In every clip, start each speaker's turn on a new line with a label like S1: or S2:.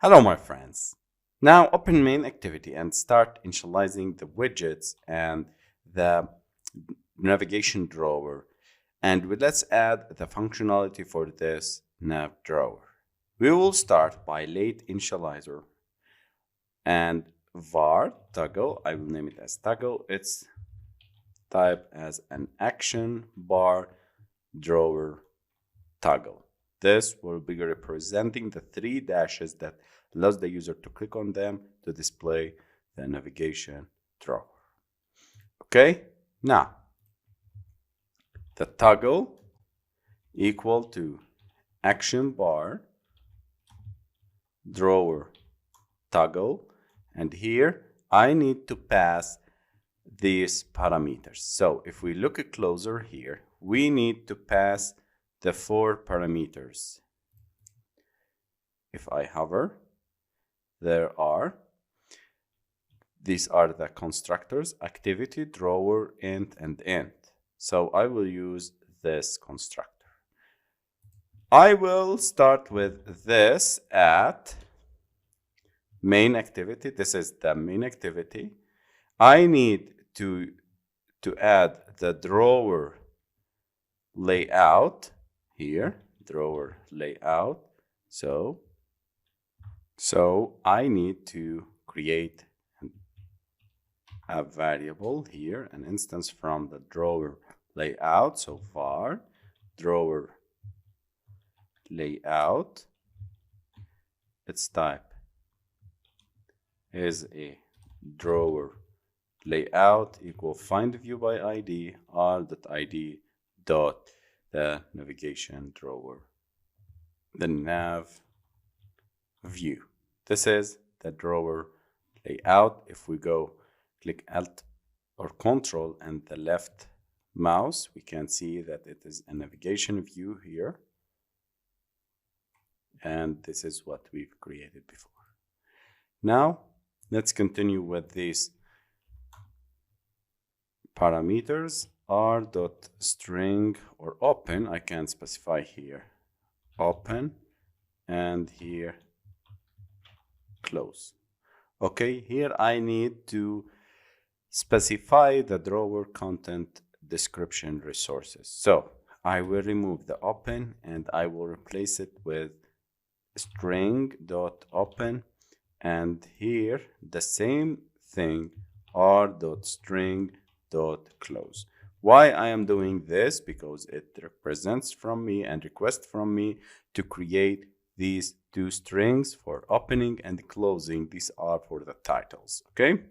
S1: Hello, my friends. Now open main activity and start initializing the widgets and the navigation drawer. And let's add the functionality for this nav drawer. We will start by late initializer and var toggle. I will name it as toggle. Its type as an action bar drawer toggle. This will be representing the three dashes that allows the user to click on them to display the navigation drawer. Okay, now the toggle equal to action bar drawer toggle, and here I need to pass these parameters. So if we look closer here, we need to pass the 4 parameters. If I hover, these are the constructors: activity, drawer, int, and int. So I will use this constructor. I will start with this at main activity. This is the main activity. I need to add the drawer layout here, drawer layout. So I need to create a variable here, an instance from the drawer layout. So var drawer layout, its type is a drawer layout equal find view by id r.id dot the navigation drawer, the nav view. This is the drawer layout. If we go click Alt or Control and the left mouse, we can see that it is a navigation view here. And this is what we've created before. Now, let's continue with these parameters. r.string or open, I can specify here open, and here close. Okay, here I need to specify the drawer content description resources. So I will remove the open and I will replace it with string.open, and here the same thing, r.string.close. Why I am doing this? Because it represents from me and requests from me to create these two strings for opening and closing. These are for the titles. Okay,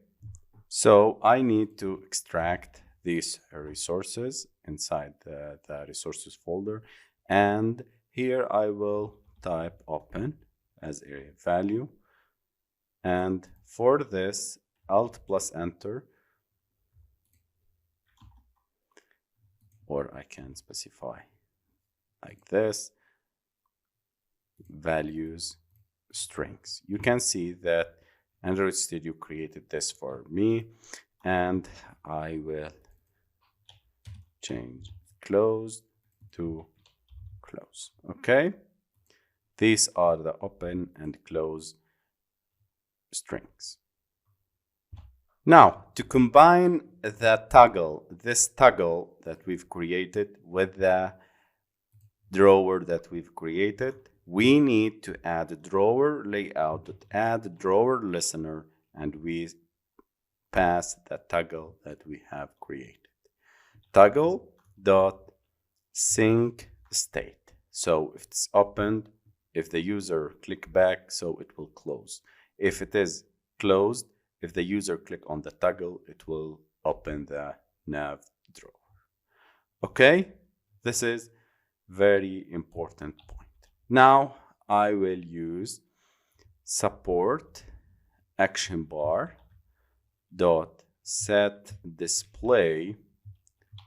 S1: so I need to extract these resources inside the resources folder, and here I will type open as a value, and for this alt plus enter, or I can specify like this, values strings. You can see that Android Studio created this for me, and I will change closed to close. Okay, these are the open and close strings. Now, to combine the toggle, this toggle that we've created with the drawer that we've created, we need to add a drawer layout, add drawer listener, and we pass the toggle that we have created. Toggle dot sync state. So if it's opened, if the user click back, so it will close. If it is closed, if the user click on the toggle, it will open the nav drawer. Okay, this is very important point. Now I will use support action bar dot set display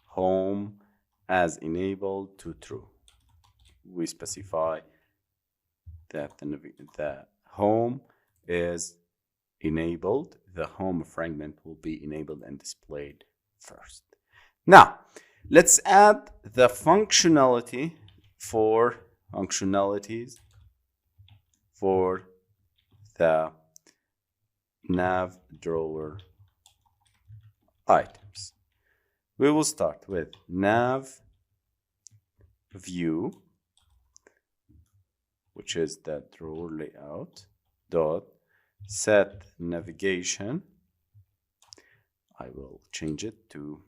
S1: home as enabled to true. We specify that the home is enabled. The home fragment will be enabled and displayed first. Now let's add the functionalities for the nav drawer items. We will start with nav view, which is the drawer layout, dot set navigation. I will change it to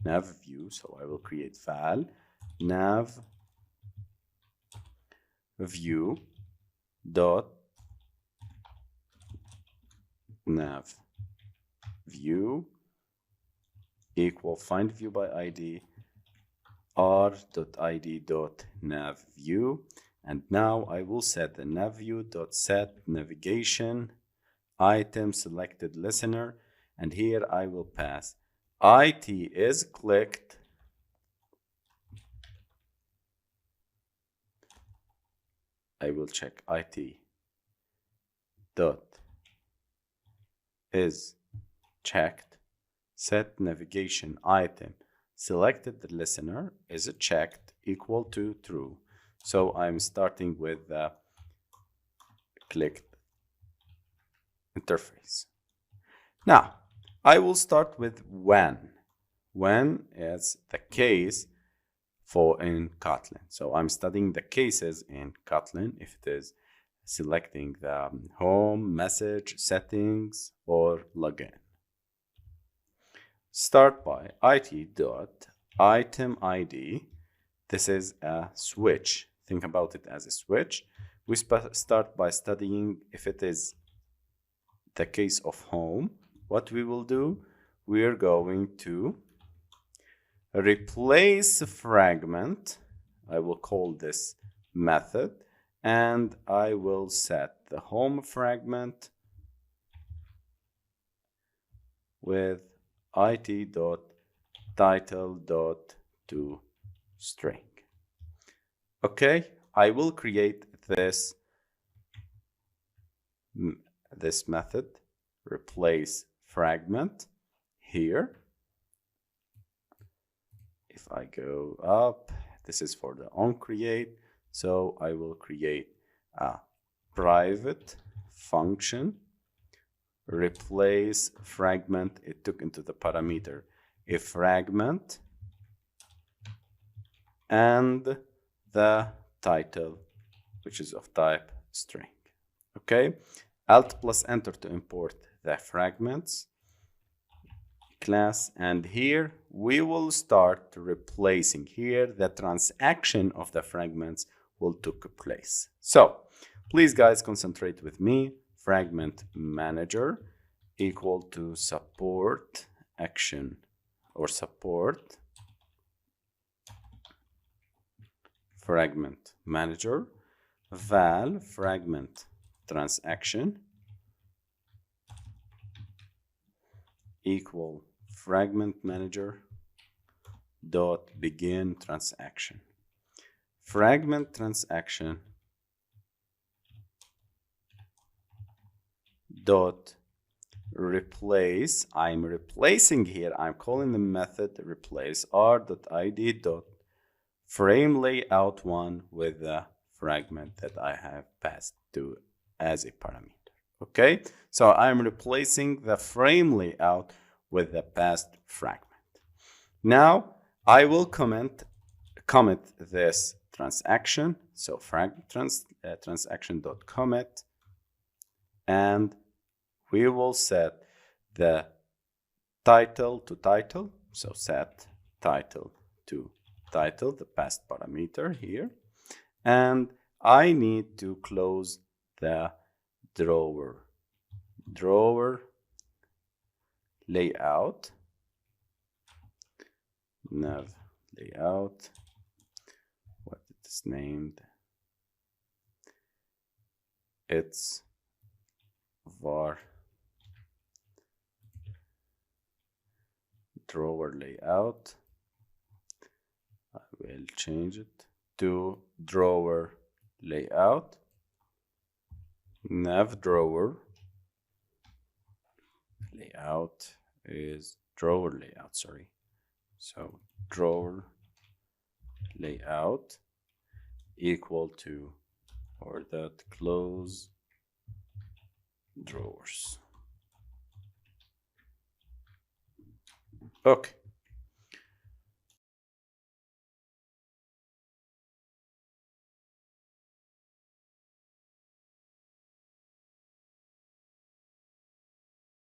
S1: nav view, so I will create val nav view dot nav view equal find view by id r.id.nav view, and now I will set the nav view dot set navigation item selected listener, and here I will pass it is clicked I will check it dot is checked, set navigation item selected the listener is checked equal to true. So I'm starting with the clicked interface. Now I will start with when. When is the case for in Kotlin. So I'm studying the cases in Kotlin, if it is selecting the home, message, settings, or login. Start by it.item ID. This is a switch. Think about it as a switch. We start by studying if it is the case of home. What we will do, we are going to replace fragment. I will call this method, and I will set the home fragment with it.title.toString. Okay, I will create this method replace fragment here. If I go up, this is for the onCreate, so I will create a private function replace fragment. It took into the parameter a fragment and the title, which is of type string. Okay, Alt plus Enter to import the fragments class, and here we will start replacing. Here the transaction of the fragments will take place. So please guys concentrate with me. Fragment manager equal to support action or support fragment manager val fragment transaction equal fragment manager dot begin transaction. Fragment transaction dot replace. I'm replacing here. I'm calling the method replace r.id dot frame layout one with the fragment that I have passed to as a parameter. Okay, so I'm replacing the frame layout with the past fragment. Now I will commit this transaction. So fragment transaction.commit, and we will set the title to title. So set title to title, the past parameter here, and I need to close the drawer layout, nav layout, what it is named, it's var drawer layout. I will change it to drawer layout, nav drawer layout is drawer layout, sorry. So drawer layout equal to or that close drawers. Okay.